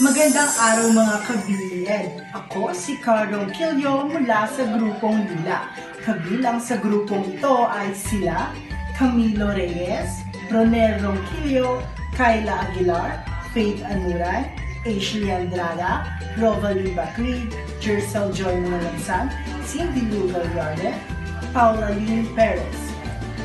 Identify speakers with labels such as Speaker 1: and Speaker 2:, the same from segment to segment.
Speaker 1: Magandang araw mga kabilen. Ako si Carol Quillo mula sa Grupong Lila. Kabilang sa grupong ito ay sila Camilo Reyes, Ronel Ronquillo, Kyla Aguilar, Faith Anuran, Ashley Andrada, Rovalie Bacrid, Jercel Joy Manalagsan, Cindy Lugal Yarden, Paula Lynn Perez.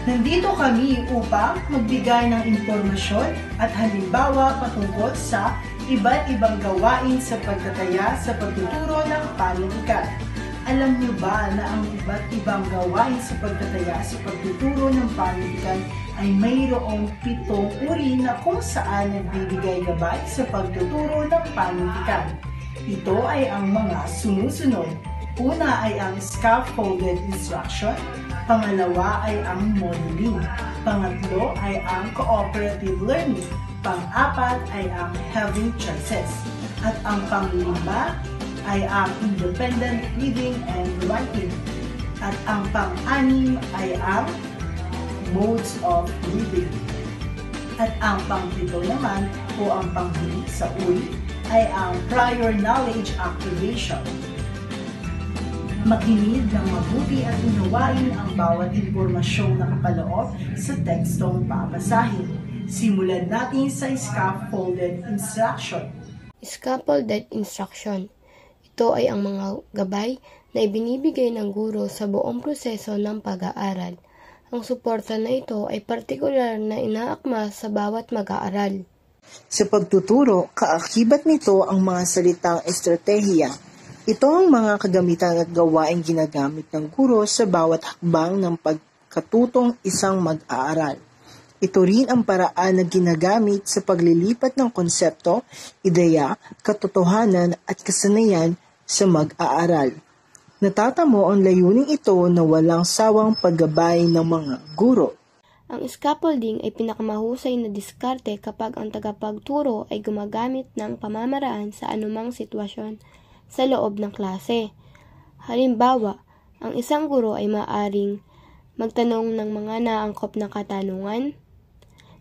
Speaker 1: Nandito kami upang magbigay ng impormasyon at halimbawa patungkol sa iba't ibang gawain sa pagtataya sa pagtuturo ng panitikan. Alam niyo ba na ang iba't ibang gawain sa pagtataya sa pagtuturo ng panitikan ay mayroong 7 uri na kung saan nagbibigay gabay sa pagtuturo ng panitikan. Ito ay ang mga sumusunod. Una ay ang scaffolded instruction, pangalawa ay ang modeling, pangatlo ay ang cooperative learning, pang-apat ay ang having choices, at ang pang-lima ay ang independent reading and writing, at ang pang-anim ay ang modes of reading, at ang pang-pito naman o ang panghuli sa uri ay ang prior knowledge activation. Makinig ng mabuti at unawain ang bawat impormasyong nakapaloob sa tekstong babasahin. Simulan natin sa scaffolded instruction.
Speaker 2: Scaffolded instruction. Ito ay ang mga gabay na ibinibigay ng guro sa buong proseso ng pag-aaral. Ang suporta na ito ay partikular na inaakma sa bawat mag-aaral.
Speaker 3: Sa pagtuturo, kaakibat nito ang mga salitang estratehiya. Ito ang mga kagamitan at gawaing ginagamit ng guro sa bawat hakbang ng pagkatutong isang mag-aaral. Ito rin ang paraan na ginagamit sa paglilipat ng konsepto, ideya, katotohanan at kasanayan sa mag-aaral. Natatamo ang layuning ito na walang sawang paggabay ng mga guro.
Speaker 2: Ang scaffolding ay pinakamahusay na diskarte kapag ang tagapagturo ay gumagamit ng pamamaraan sa anumang sitwasyon sa loob ng klase. Halimbawa, ang isang guro ay maaaring magtanong ng mga naangkop na katanungan,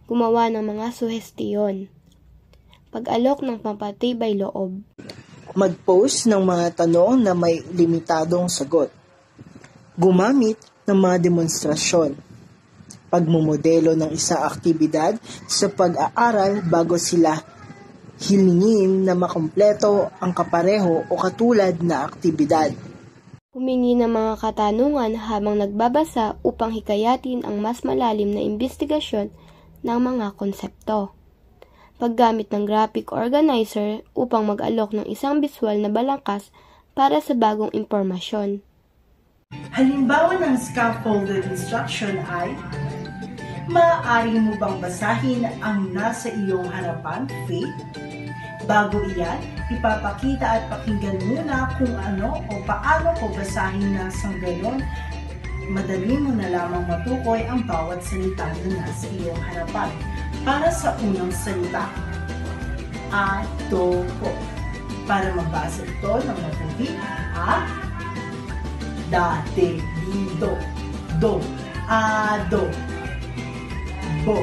Speaker 2: gumawa ng mga suhestiyon, pag-alok ng pampatibay loob,
Speaker 3: mag-post ng mga tanong na may limitadong sagot, gumamit ng mga demonstrasyon, pagmumodelo ng isang aktibidad sa pag-aaral bago sila hilingin na makumpleto ang kapareho o katulad na aktibidad.
Speaker 2: Humingi ng mga katanungan habang nagbabasa upang hikayatin ang mas malalim na imbestigasyon ng mga konsepto. Paggamit ng graphic organizer upang mag-alok ng isang visual na balangkas para sa bagong impormasyon.
Speaker 1: Halimbawa ng scaffolded instruction ay, maaari mo bang basahin ang nasa iyong harapan, Faith? Bago iyan, ipapakita at pakinggan muna kung ano o paano ko basahin na sang ganon. Madali mo na lamang matukoy ang bawat salita na nasa iyong harapan. Para sa unang salita, adobo. Para mabasa ito ng mabuti, date, dido, do, ado, bo,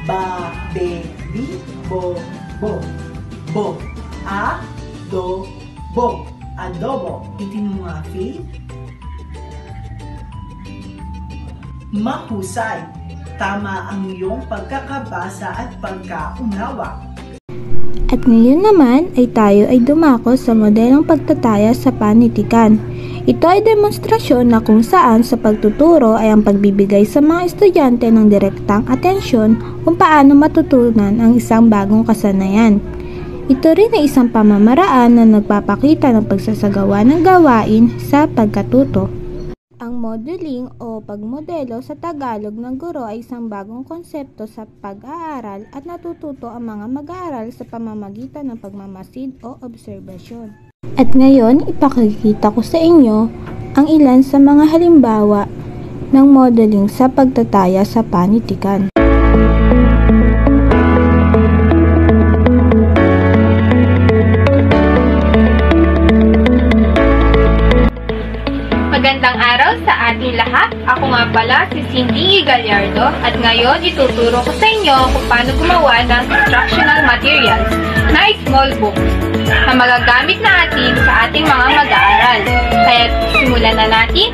Speaker 1: ba, be, bi, bo, bo, bo, do, bo, adobo. Itin mo nga, Faith. Mahusay. Tama ang iyong pagkakabasa at pagkaunawa.
Speaker 4: At ngayon naman ay tayo ay dumako sa modelong pagtataya sa panitikan. Ito ay demonstrasyon na kung saan sa pagtuturo ay ang pagbibigay sa mga estudyante ng direktang atensyon kung paano matutunan ang isang bagong kasanayan. Ito rin ay isang pamamaraan na nagpapakita ng pagsasagawa ng gawain sa pagkatuto. Ang modeling o pagmodelo sa Tagalog ng guro ay isang bagong konsepto sa pag-aaral at natututo ang mga mag-aaral sa pamamagitan ng pagmamasid o obserbasyon. At ngayon, ipakikita ko sa inyo ang ilan sa mga halimbawa ng modeling sa pagtataya sa panitikan.
Speaker 5: Magandang araw sa ating lahat. Ako nga pala si Cindy Gallardo at ngayon ituturo ko sa inyo kung paano gumawa ng instructional materials na small books na magagamit natin sa ating mga mag-aaral. Kaya simulan na natin.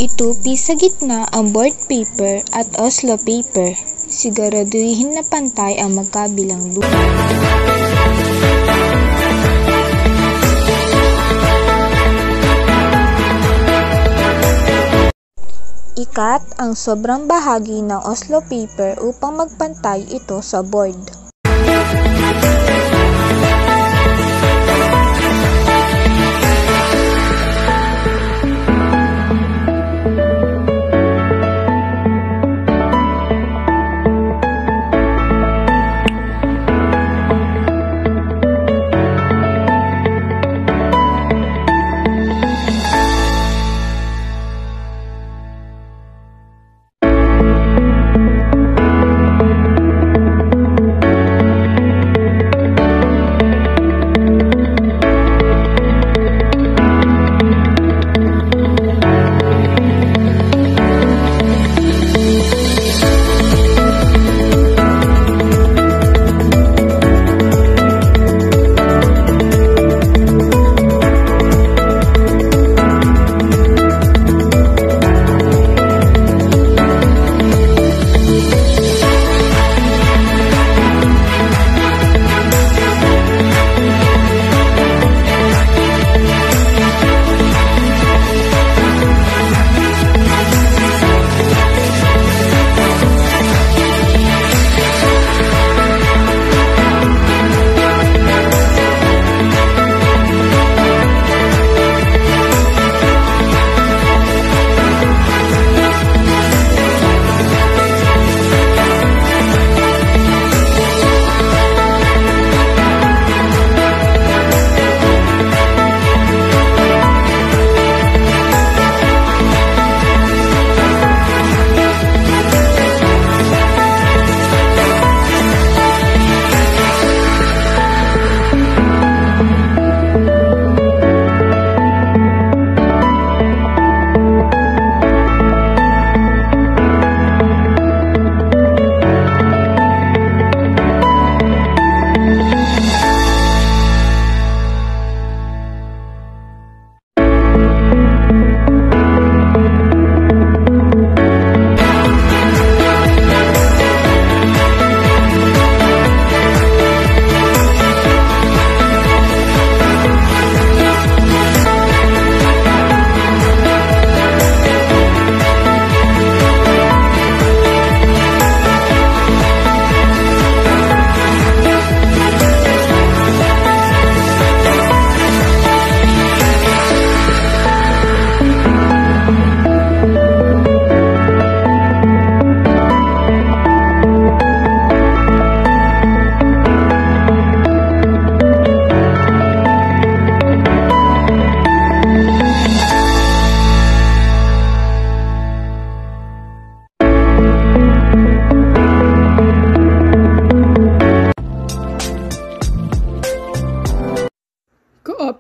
Speaker 4: Itupi sa gitna ang board paper at Oslo paper. Siguraduhin na pantay ang magkabilang dulo. Ikat ang sobrang bahagi ng Oslo paper upang magpantay ito sa board.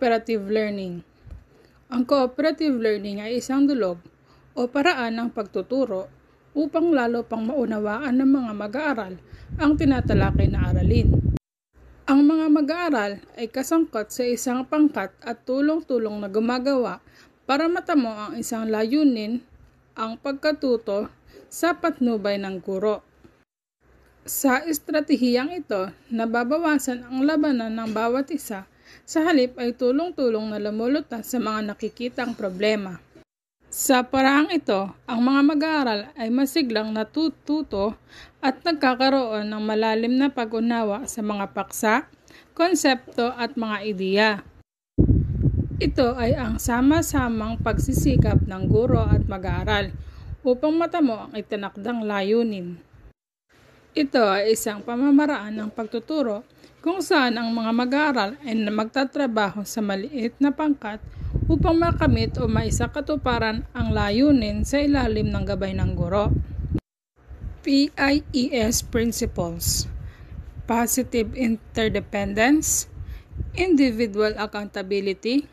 Speaker 6: Cooperative learning. Ang cooperative learning ay isang dulog o paraan ng pagtuturo upang lalo pang maunawaan ng mga mag-aaral ang tinatalakay na aralin. Ang mga mag-aaral ay kasangkot sa isang pangkat at tulong-tulong na gumagawa para matamo ang isang layunin, ang pagkatuto sa patnubay ng guro. Sa estratehiyang ito, nababawasan ang labanan ng bawat isa, sa halip ay tulong-tulong na lumulutas sa mga nakikitang problema. Sa paraang ito, ang mga mag-aaral ay masiglang natututo at nagkakaroon ng malalim na pag-unawa sa mga paksa, konsepto at mga ideya. Ito ay ang sama-samang pagsisikap ng guro at mag-aaral upang matamo ang itinakdang layunin. Ito ay isang pamamaraan ng pagtuturo kung saan ang mga mag-aaral ay magtatrabaho sa maliit na pangkat upang makamit o maisakatuparan ang layunin sa ilalim ng gabay ng guro. PIES Principles: Positive Interdependence, Individual Accountability,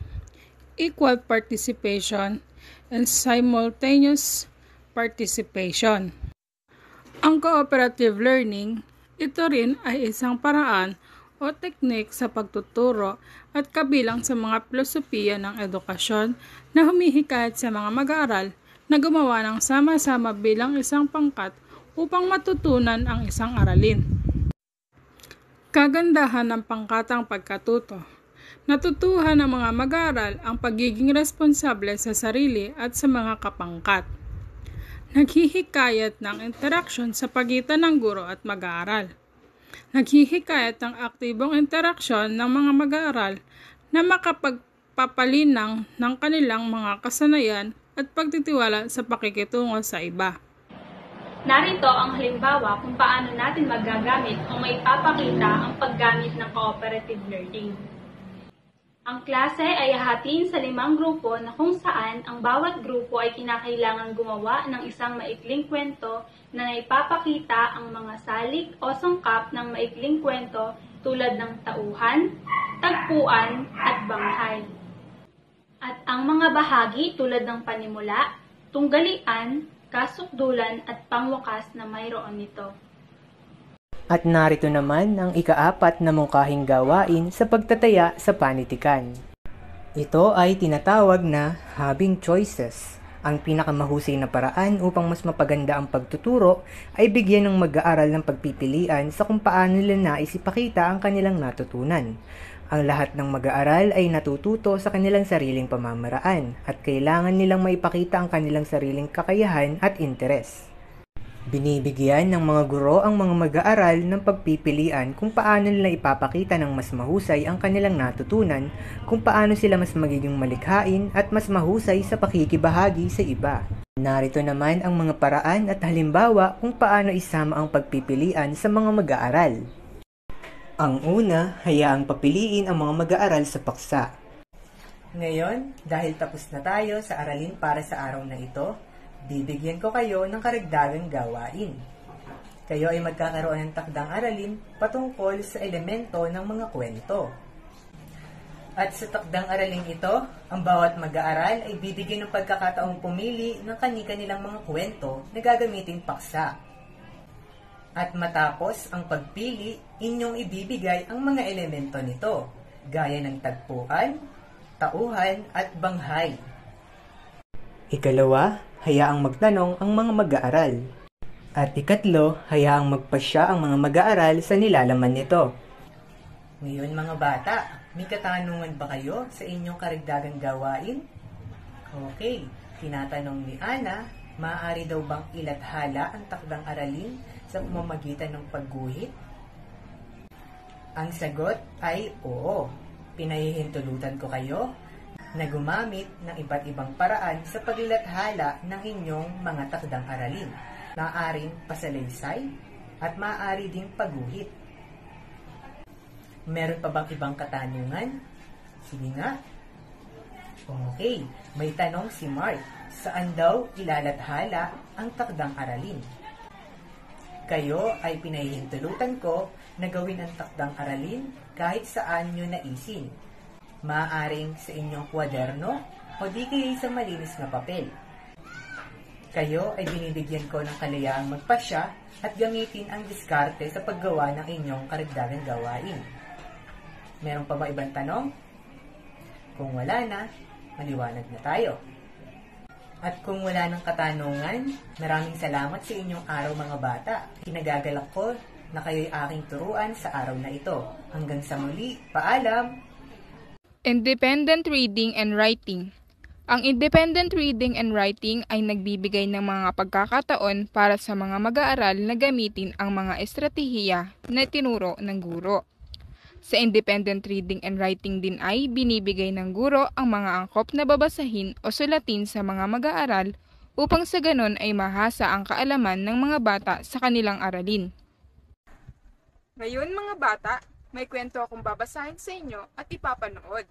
Speaker 6: Equal Participation, and Simultaneous Participation. Ang cooperative learning, ito rin ay isang paraan o teknik sa pagtuturo at kabilang sa mga filosofiya ng edukasyon na humihikayat sa mga mag-aaral na gumawa ng sama-sama bilang isang pangkat upang matutunan ang isang aralin. Kagandahan ng pangkatang pagkatuto. Natutuhan ng mga mag-aaral ang pagiging responsable sa sarili at sa mga kapangkat. Naghihikayat ng interaksyon sa pagitan ng guro at mag-aaral. Naghihikayat ng aktibong interaksyon ng mga mag-aaral na makapagpapalinang ng kanilang mga kasanayan at pagtitiwala sa pakikitungo sa iba.
Speaker 5: Narito ang halimbawa kung paano natin magagamit o maipapakita ang paggamit ng cooperative learning. Ang klase ay hahatiin sa 5 grupo na kung saan ang bawat grupo ay kinakailangang gumawa ng isang maikling kwento na naipapakita ang mga salik o sangkap ng maikling kwento tulad ng tauhan, tagpuan, at banghay. At ang mga bahagi tulad ng panimula, tunggalian, kasukdulan at pangwakas na mayroon nito.
Speaker 7: At narito naman ang ika-4 na mungkahing gawain sa pagtataya sa panitikan. Ito ay tinatawag na having choices. Ang pinakamahusay na paraan upang mas mapaganda ang pagtuturo ay bigyan ng mag-aaral ng pagpipilian sa kung paano nila nais ipakita ang kanilang natutunan. Ang lahat ng mag-aaral ay natututo sa kanilang sariling pamamaraan at kailangan nilang maipakita ang kanilang sariling kakayahan at interes. Binibigyan ng mga guro ang mga mag-aaral ng pagpipilian kung paano nila ipapakita ng mas mahusay ang kanilang natutunan, kung paano sila mas magiging malikhain at mas mahusay sa pakikibahagi sa iba. Narito naman ang mga paraan at halimbawa kung paano isama ang pagpipilian sa mga mag-aaral. Ang una, hayaang papiliin ang mga mag-aaral sa paksa. Ngayon, dahil tapos na tayo sa aralin para sa araw na ito, bibigyan ko kayo ng karagdagang gawain. Kayo ay magkakaroon ng takdang aralin patungkol sa elemento ng mga kwento. At sa takdang araling ito, ang bawat mag-aaral ay bibigyan ng pagkakataong pumili ng kani-kanilang mga kwento na gagamiting paksa. At matapos ang pagpili, inyong ibibigay ang mga elemento nito, gaya ng tagpuan, tauhan at banghay. Ikalawa, hayaang magtanong ang mga mag-aaral. At ikatlo, hayaang magpasya ang mga mag-aaral sa nilalaman nito. Ngayon mga bata, may katanungan ba kayo sa inyong karagdagang gawain? Okay, tinatanong ni Ana, maaari daw bang ilathala ang takdang aralin sa pamamagitan ng pagguhit? Ang sagot ay oo. Pinahihintulutan ko kayo na gumamit ng iba't ibang paraan sa paglilathala ng inyong mga takdang aralin. Maaaring pasalaysay at maaari ding pagguhit. Meron pa bang ibang katanungan? Sige nga. Okay, may tanong si Mark. Saan daw ilalathala ang takdang aralin? Kayo ay pinahihintulutan ko na gawin ang takdang aralin kahit saan nyo naisin. Maaaring sa inyong kwaderno o di kaya sa malinis na papel. Kayo ay binibigyan ko ng kalayaang magpasya at gamitin ang diskarte sa paggawa ng inyong karagdagang gawain. Meron pa ba ibang tanong? Kung wala na, maliwanag na tayo. At kung wala ng katanungan, maraming salamat sa inyong araw mga bata. Kinagagalak ko na kayo'y aking turuan sa araw na ito. Hanggang sa muli, paalam!
Speaker 8: Independent Reading and Writing. Ang independent reading and writing ay nagbibigay ng mga pagkakataon para sa mga mag-aaral na gamitin ang mga estratehiya na tinuro ng guro. Sa independent reading and writing din ay binibigay ng guro ang mga angkop na babasahin o sulatin sa mga mag-aaral upang sa ganon ay mahasa ang kaalaman ng mga bata sa kanilang aralin. Ngayon mga bata, may kwento akong babasahin sa inyo at ipapanood.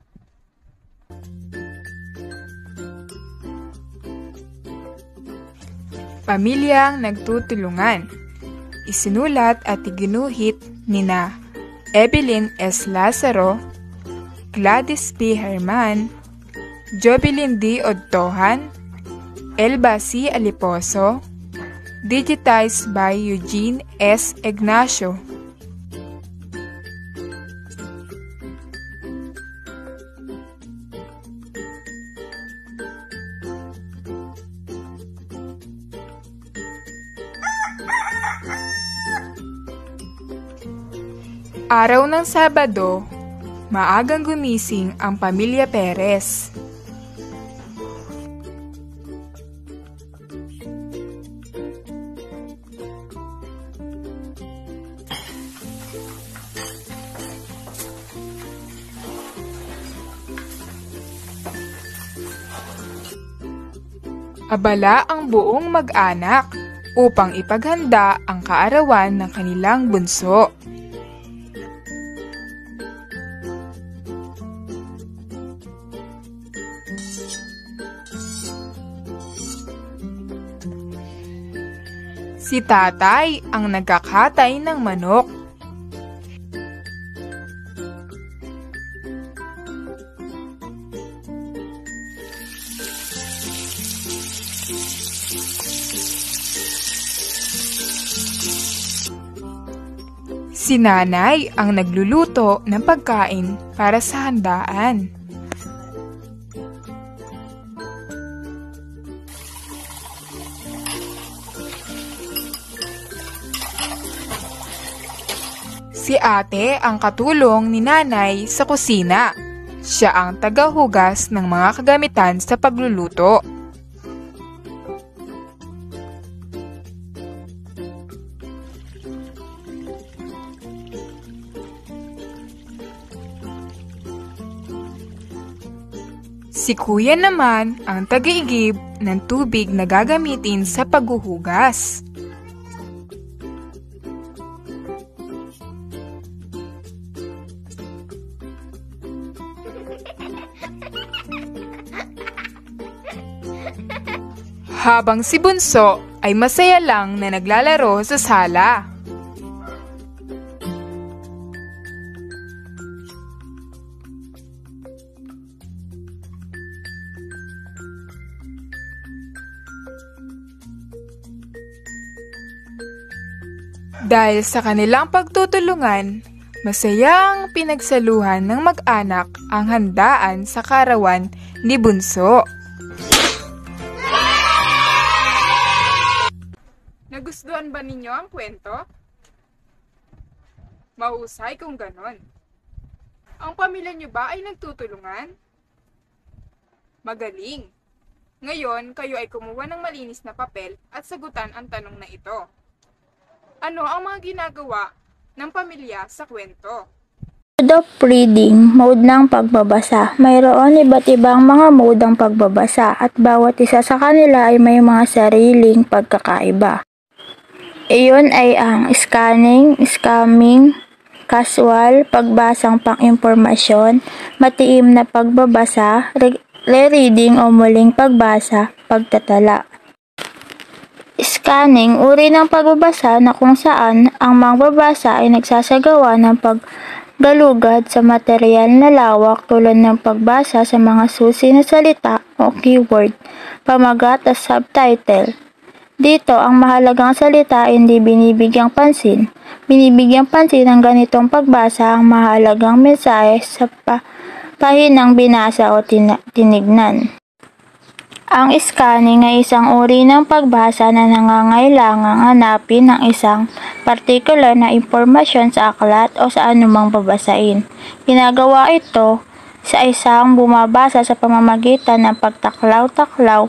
Speaker 8: Pamilyang Nagtutulungan. Isinulat at iginuhit nina Evelyn S. Lazaro, Gladys P. Herman, Jovelyn D. Odtohan, Elba C. Aliposo, digitized by Eugene S. Ignacio. Araw ng Sabado, maagang gumising ang pamilya Perez. Abala ang buong mag-anak upang ipaghanda ang kaarawan ng kanilang bunso. Si tatay ang nagkakatay ng manok. Si nanay ang nagluluto ng pagkain para sa handaan. Si ate ang katulong ni nanay sa kusina. Siya ang tagahugas ng mga kagamitan sa pagluluto. Si kuya naman ang taga-igib ng tubig na gagamitin sa paghuhugas. Habang si Bunso ay masaya lang na naglalaro sa sala. Dahil sa kanilang pagtutulungan, masayang pinagsaluhan ng mag-anak ang handaan sa karawan ni Bunso. Nagustuhan ba ninyo ang kwento? Mahusay kung ganon. Ang pamilya nyo ba ay nagtutulungan? Magaling! Ngayon, kayo ay kumuha ng malinis na papel at sagutan ang tanong na ito. Ano ang mga ginagawa ng pamilya sa kwento?
Speaker 4: Mode of reading, mode ng pagbabasa. Mayroon iba't ibang mga mode ng pagbabasa at bawat isa sa kanila ay may mga sariling pagkakaiba. Iyon ay ang scanning, skimming, casual, pagbasang pang-impormasyon, matiim na pagbabasa, rereading o muling pagbasa, pagtatala. Scanning, uri ng pagbabasa na kung saan ang magbabasa ay nagsasagawa ng paggalugad sa material na lawak tulad ng pagbasa sa mga susi na salita o keyword, pamagat at subtitle. Dito, ang mahalagang salita ay hindi binibigyang pansin. Binibigyang pansin ng ganitong pagbasa ang mahalagang mensahe sa pahinang binasa o tinignan. Ang scanning ay isang uri ng pagbasa na nangangailangang hanapin ng isang partikular na impormasyon sa aklat o sa anumang babasain. Ginagawa ito sa isang bumabasa sa pamamagitan ng pagtaklaw-taklaw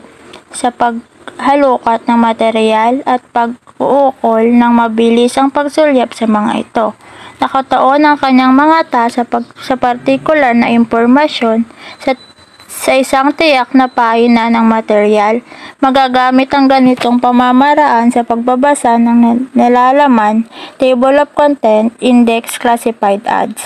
Speaker 4: sa paghalukat ng material at pag-uukol ng mabilisang pagsulyap sa mga ito. Nakatuon ang kanyang mga sa partikular na impormasyon sa isang tiyak na pahina ng material, Magagamit ang ganitong pamamaraan sa pagbabasa ng nilalaman, table of content, index, classified ads.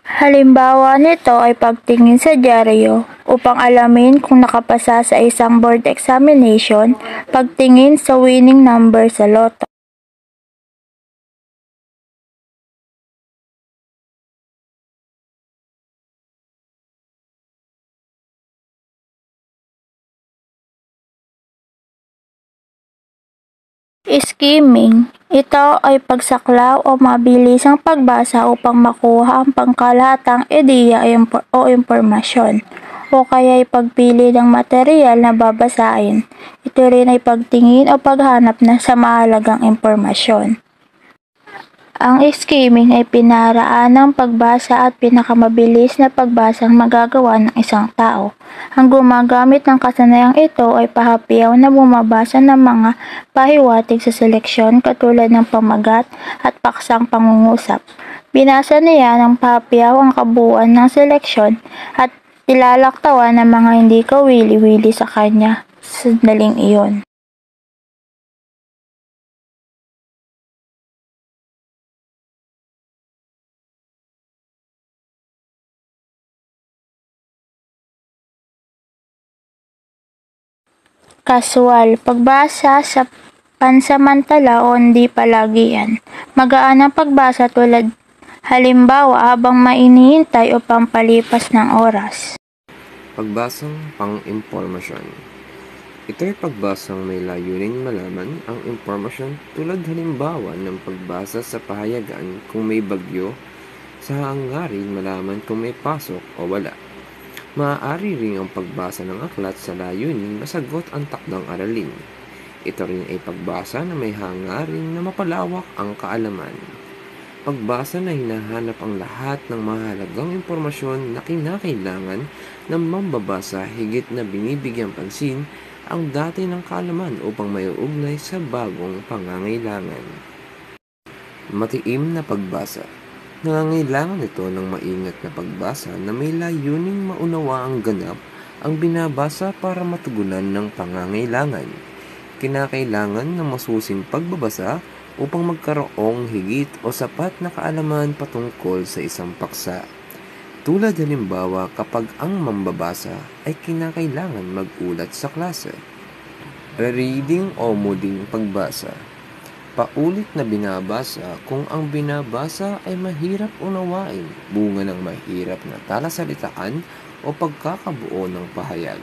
Speaker 4: Halimbawa nito ay pagtingin sa dyaryo upang alamin kung nakapasa sa isang board examination, pagtingin sa winning number sa loto. Skimming. Ito ay pagsaklaw o mabilisang pagbasa upang makuha ang pangkalahatang ideya o impormasyon, o kaya ay pagpili ng material na babasahin. Ito rin ay pagtingin o paghanap na sa mahalagang impormasyon. Ang skimming ay pinaraan ng pagbasa at pinakamabilis na pagbasang magagawa ng isang tao. Ang gumagamit ng kasanayang ito ay pahapiyaw na bumabasa ng mga pahiwatig sa seleksyon katulad ng pamagat at paksang pangungusap. Binasa niya ng pahapiyaw ang kabuuan ng seleksyon at ilalaktawan ng mga hindi kawili-wili sa kanya sa sandaling iyon. Casual, pagbasa sa pansamantala o hindi palagian. Magaan ang pagbasa tulad halimbawa habang mainihintay o pampalipas ng oras.
Speaker 9: Pagbasang pang-impormasyon. Ito ay pagbasang may layuning malaman ang impormasyon tulad halimbawa ng pagbasa sa pahayagan kung may bagyo, sa hangarin malaman kung may pasok o wala. Maaari rin ang pagbasa ng aklat sa layuning masagot ang takdang aralin. Ito rin ay pagbasa na may hangarin na mapalawak ang kaalaman. Pagbasa na hinahanap ang lahat ng mahalagang impormasyon na kinakailangan ng mambabasa higit na binibigyang pansin ang dati ng kaalaman upang maiugnay sa bagong pangangailangan. Matiim na pagbasa. Nangangailangan ito ng maingat na pagbasa na may layuning maunawa ang ganap ang binabasa para matugunan ng pangangailangan. Kinakailangan ng masusing pagbabasa upang magkaroong higit o sapat na kaalaman patungkol sa isang paksa. Tulad halimbawa kapag ang mambabasa ay kinakailangan mag-ulat sa klase. Rereading o muling pagbasa. Paulit na binabasa kung ang binabasa ay mahirap unawain, bunga ng mahirap na talasalitaan o pagkakabuo ng pahayag.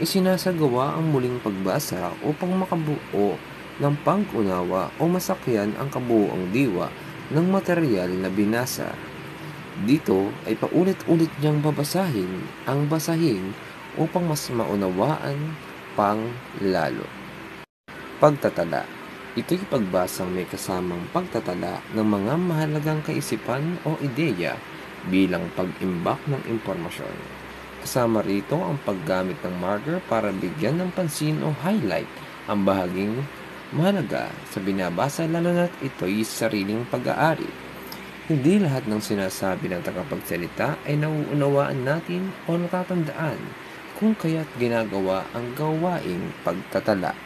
Speaker 9: Isinasagawa ang muling pagbasa upang makabuo ng pag-unawa o masakyan ang kabuoang diwa ng material na binasa. Dito ay paulit-ulit niyang babasahin ang basahin upang mas maunawaan pang lalo. Pagtatala. Ito'y pagbasang may kasamang pagtatala ng mga mahalagang kaisipan o ideya bilang pag-imbak ng impormasyon. Kasama rito ang paggamit ng marker para bigyan ng pansin o highlight ang bahaging mahalaga sa binabasa lalo na't ito'y sariling pag-aari. Hindi lahat ng sinasabi ng tagapagsalita ay nauunawaan natin o natatandaan kung kaya't ginagawa ang gawaing pagtatala.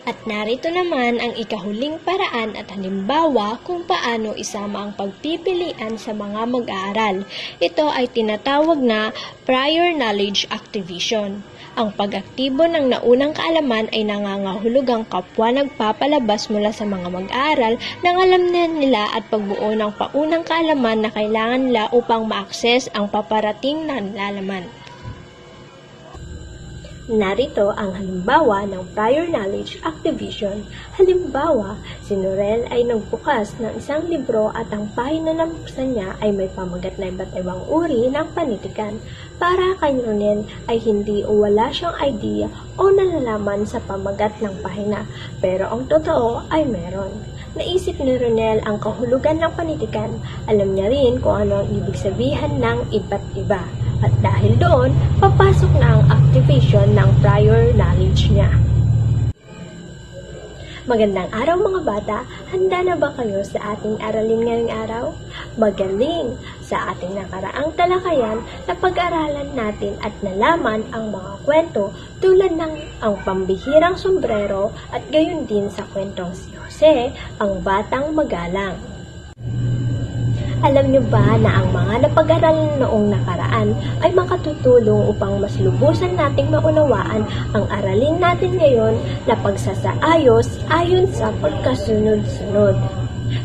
Speaker 2: At narito naman ang ikahuling paraan at halimbawa kung paano isama ang pagpipilian sa mga mag-aaral. Ito ay tinatawag na prior knowledge activation. Ang pag-aktibo ng naunang kaalaman ay nangangahulugang kapwa nagpapalabas mula sa mga mag-aaral ng alam na nila at pagbuo ng paunang kaalaman na kailangan nila upang ma-access ang paparating na nilalaman. Narito ang halimbawa ng prior knowledge activation. Halimbawa, si Norel ay nagbukas ng isang libro at ang pahina na buksan niya ay may pamagat na iba't ibang uri ng panitikan. Para kay Ronel ay hindi o wala siyang idea o nalalaman sa pamagat ng pahina, pero ang totoo ay meron. Naisip ni Ronel ang kahulugan ng panitikan. Alam niya rin kung ano ang ibig sabihin ng iba't iba. At dahil doon, papasok na ang activation ng prior knowledge niya.
Speaker 10: Magandang araw mga bata, handa na ba kayo sa ating aralin ngayong araw? Magaling! Sa ating nakaraang talakayan, napag-aralan natin at nalaman ang mga kwento tulad ng ang pambihirang sombrero at gayon din sa kwentong si Jose, ang batang magalang. Alam niyo ba na ang mga napag-aralan noong nakaraan ay makatutulong upang mas lubusan nating maunawaan ang aralin natin ngayon na pagsasaayos ayon sa pagkasunod-sunod?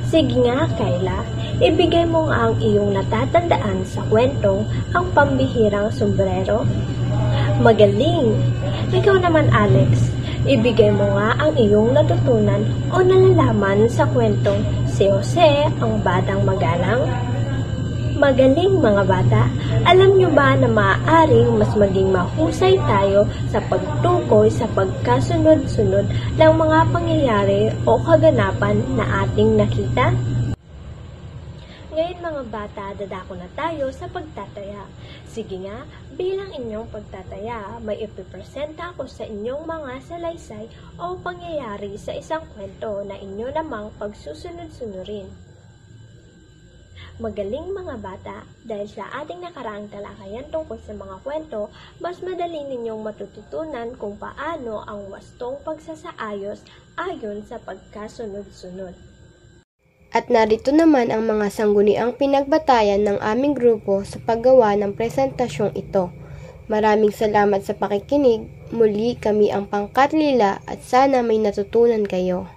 Speaker 10: Sige nga, Kayla, ibigay mo nga ang iyong natatandaan sa kwentong ang pambihirang sombrero. Magaling! Ikaw naman, Alex, ibigay mo nga ang iyong natutunan o nalalaman sa kwentong si Jose, ang batang magalang. Magaling mga bata! Alam niyo ba na maaaring mas maging mahusay tayo sa pagtukoy sa pagkasunod-sunod ng mga pangyayari o kaganapan na ating nakita? Ngayon mga bata, dadako na tayo sa pagtataya. Sige nga, bilang inyong pagtataya, may ipipresenta ako sa inyong mga salaysay o pangyayari sa isang kwento na inyo namang pagsusunod-sunurin. Magaling mga bata, dahil sa ating nakaraang talakayan tungkol sa mga kwento, mas madali ninyong matututunan kung paano ang wastong pagsasaayos ayon sa pagkasunod-sunod.
Speaker 2: At narito naman ang mga sangguniang pinagbatayan ng aming grupo sa paggawa ng presentasyong ito. Maraming salamat sa pakikinig. Muli kami ang Pangkat Lila at sana may natutunan kayo.